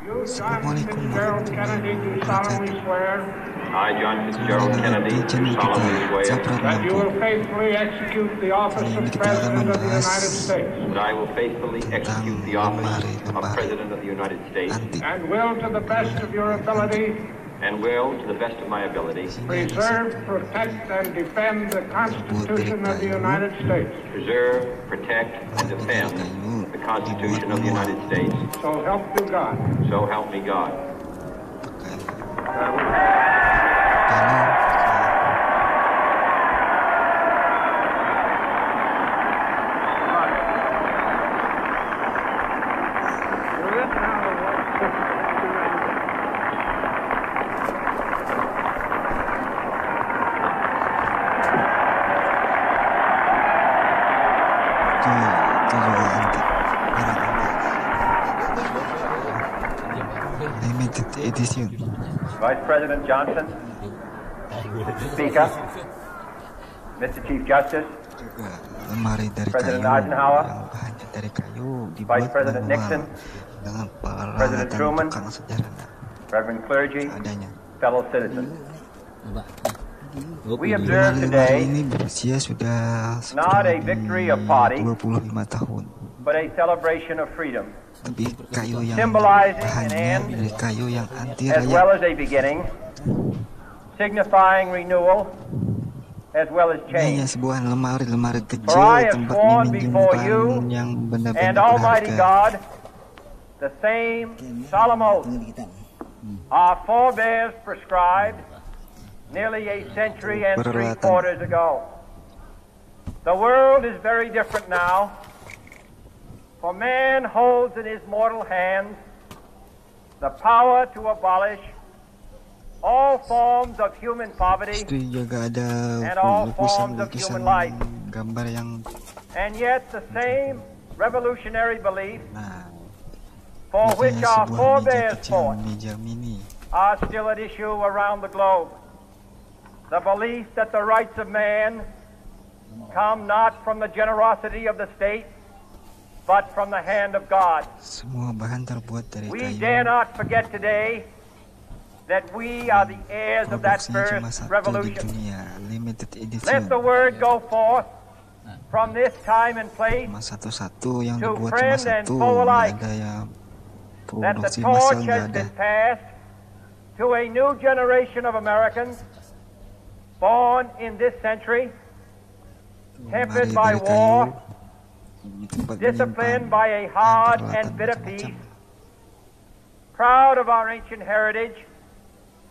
Assalamualaikum warahmatullahi wabarakatuh. I, John Fitzgerald Kennedy, solemnly swear that you will faithfully execute the office of President of the United States that I will faithfully execute the office of President of the United States and will, to the best of your ability, preserve, protect, and defend the Constitution of the United States. Preserve, protect, and defend the Constitution of the United States. So help you God. So help me God. Itu juga antik, barang antik. Limited edition. Vice President Johnson, Speaker, Mr. Chief Justice, Juga lemari dari President kayu Eisenhower, yang bahannya dari kayu Vice dibuat President Nixon, dengan President peralatan Truman, tukang sederhana Reverend clergy, seadanya. fellow citizens. We Lemari observe today ini berusia sudah not a kurang victory of lebih party, 25 tahun. but a celebration of freedom, Tapi kayu yang symbolizing an bahannya end dari kayu yang anti as well raya. as a beginning, signifying renewal as well as Ini hanya change. sebuah lemari kecil For I have tempat sworn before you menyimpan yang and benar-benar Almighty berharga. God the same solemn oath our forebears prescribed nearly a century and Peralatan. 3/4 ago. The world is very different now, for man holds in his mortal hands the power to abolish all forms of human poverty, Itu juga ada and all forms of lukisan-lukisan human life. gambar yang and yet the same revolutionary belief nah for itu which hanya our sebuah meja forebears kecil, fought meja mini. are still at issue around the globe. The belief that the rights of man come not from the generosity of the state, but from the hand of God. Semua bahan terbuat dari We kayu. dare not forget today that we are the heirs of that Produksinya cuma first satu di revolution. dunia, limited edition. Let the word go forth from this time and place Cuma satu-satu yang to dibuat cuma friend and satu, foe nggak alike, ada yang that the produksi massal, torch nggak has ada. been passed to a new generation of Americans born in this century, tempered Lemari by dari war, kayu, tempat disciplined menyimpan by a hard peralatan and bitter macam-macam. peace, proud of our ancient heritage,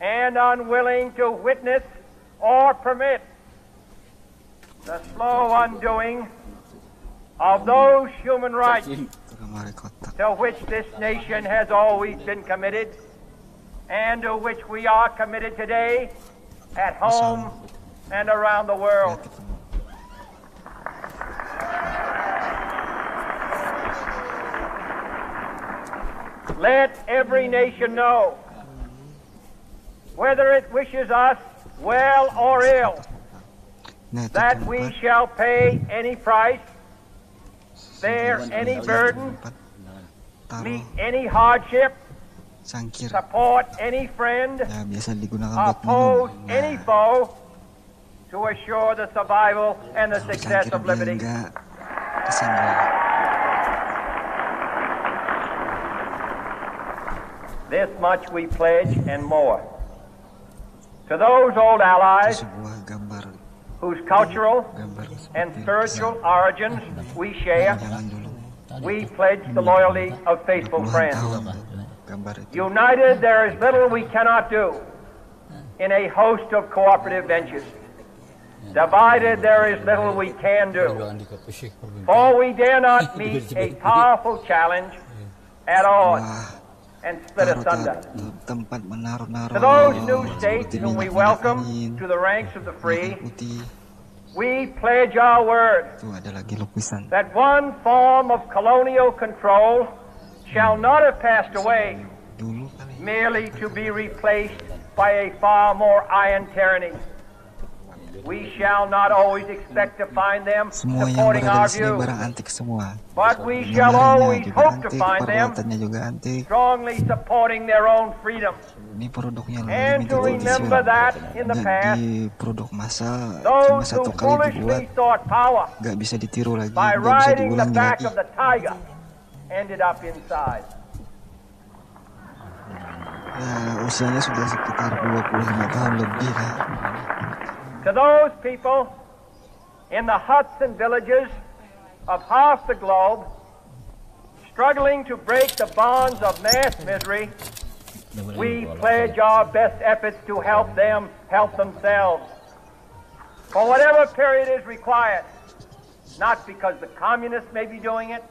and unwilling to witness or permit the slow undoing of those human rights Itu lemari kotak. to which this nation has always been committed, and to which we are committed today at home and around the world. Let every nation know, whether it wishes us well or ill, Nah, itu that we tempat shall pay any price, bear any burden, tempat taruh meet any hardship, sangkir. support any friend, Ya, biasa digunakan buat oppose minum. any foe, to assure the survival and the Taruh success sangkir of biar liberty. enggak kesenggol. This much we pledge and more. To those old Itu allies sebuah gambar whose cultural gambar and seperti spiritual lukisan. origins we share, Jangan dulu. we pledge the loyalty of faithful Puluhan friends. tahun gambar itu. United, there is little we cannot do in a host of cooperative ventures. Divided, there is little we can do. For we dare not meet a powerful challenge at odds Wah, and split asunder. tempat menaruh-naruh To those new seperti states whom we minyak welcome angin, to the ranks of the free, minyak putih. we pledge our word Itu ada lagi lukisan. that one form of colonial control shall not have passed away, Dulu kali merely to be replaced by a far more iron tyranny. We shall not always expect to find them Semua yang supporting berada our di sini views, barang antik semua. but we shall Lemarinya always juga hope to antik, find them peralatannya juga antik. strongly supporting their own freedom. Ini produknya Lemari And minta to remember edition. that in the Nggak past, di produk massal, cuma those who satu kali dibuat, foolishly sought power nggak bisa ditiru lagi, by nggak bisa riding the diulangi back lagi. of the tiger ended up inside. Ya, usianya sudah sekitar 25 tahun lebih lah. To those people in the huts and villages of half the globe struggling to break the bonds of mass misery, we pledge our best efforts to help them help themselves for whatever period is required, not because the communists may be doing it,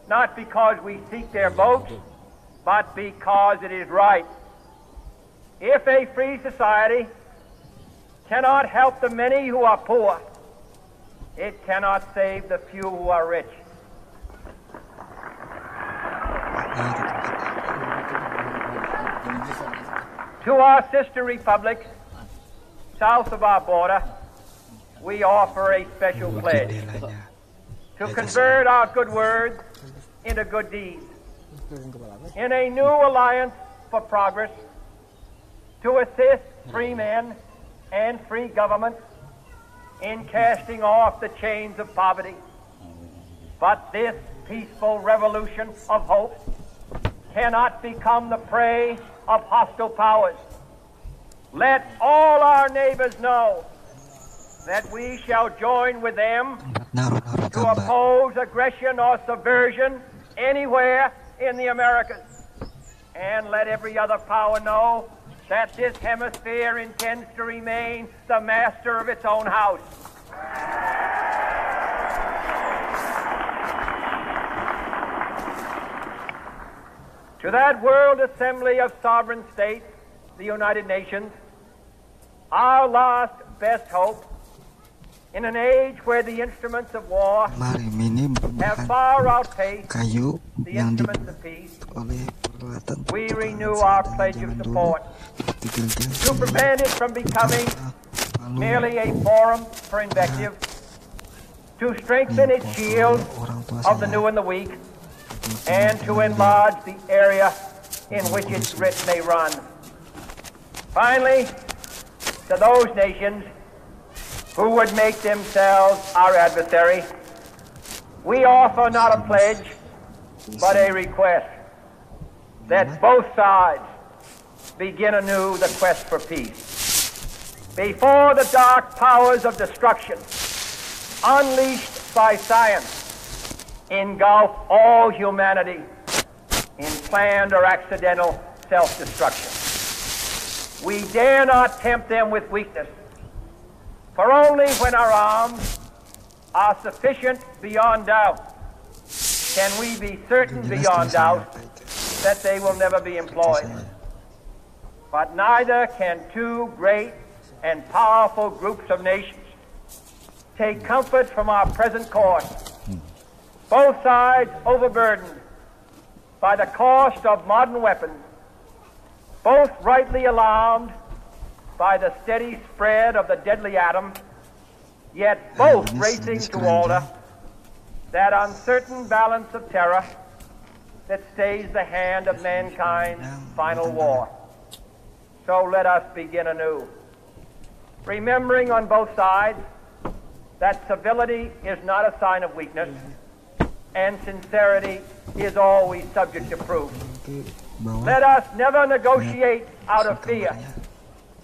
not because we seek their votes, but because it is right. If a free society cannot help the many who are poor, it cannot save the few who are rich. To our sister republics south of our border, we offer a special pledge to convert our good words into good deeds, in a new alliance for progress, to assist free men and free governments in casting off the chains of poverty. But this peaceful revolution of hope cannot become the prey of hostile powers. Let all our neighbors know that we shall join with them to oppose aggression or subversion anywhere in the Americas. And let every other power know that this hemisphere intends to remain the master of its own house. To that World Assembly of Sovereign States, the United Nations, our last best hope, in an age where the instruments of war have far outpaced kayu the yang instruments of peace, oleh peralatan we renew our pledge of support to prevent it from becoming merely a forum for invective, to strengthen its shield of the new and the weak, and to enlarge the area in which its writ may run. Finally, to those nations who would make themselves our adversary, we offer not a pledge, but a request that both sides begin anew the quest for peace. Before the dark powers of destruction, unleashed by science, engulf all humanity in planned or accidental self-destruction. We dare not tempt them with weakness, for only when our arms are sufficient beyond doubt can we be certain beyond doubt that they will never be employed. But neither can two great and powerful groups of nations take comfort from our present course, both sides overburdened by the cost of modern weapons, both rightly alarmed by the steady spread of the deadly atom, yet both racing to alter that uncertain balance of terror that stays the hand of mankind's final war. So let us begin anew, remembering on both sides that civility is not a sign of weakness, and sincerity is always subject to proof. Let us never negotiate out of fear,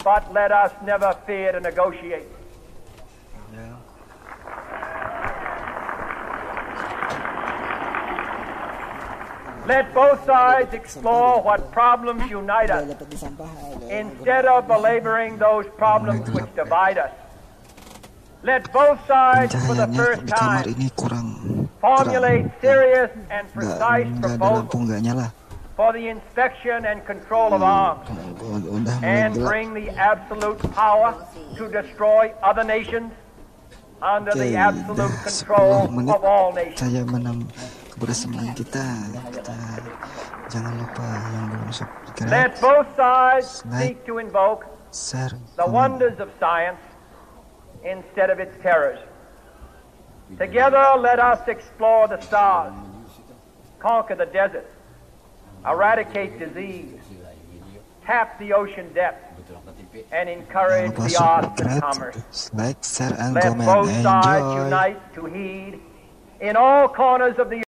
but let us never fear to negotiate. Let both sides explore what problems unite us, instead of belaboring those problems which divide us. Let both sides, for the first time, formulate serious and precise proposals for the inspection and control of arms, and bring the absolute power to destroy other nations under the absolute control of all nations. Let both sides seek to invoke the wonders of science instead of its terrors. Together, let us explore the stars, conquer the desert, eradicate disease, tap the ocean depths, and encourage the arts and commerce. Like, share, and Let comment. both sides Enjoy. unite to heed in all corners of the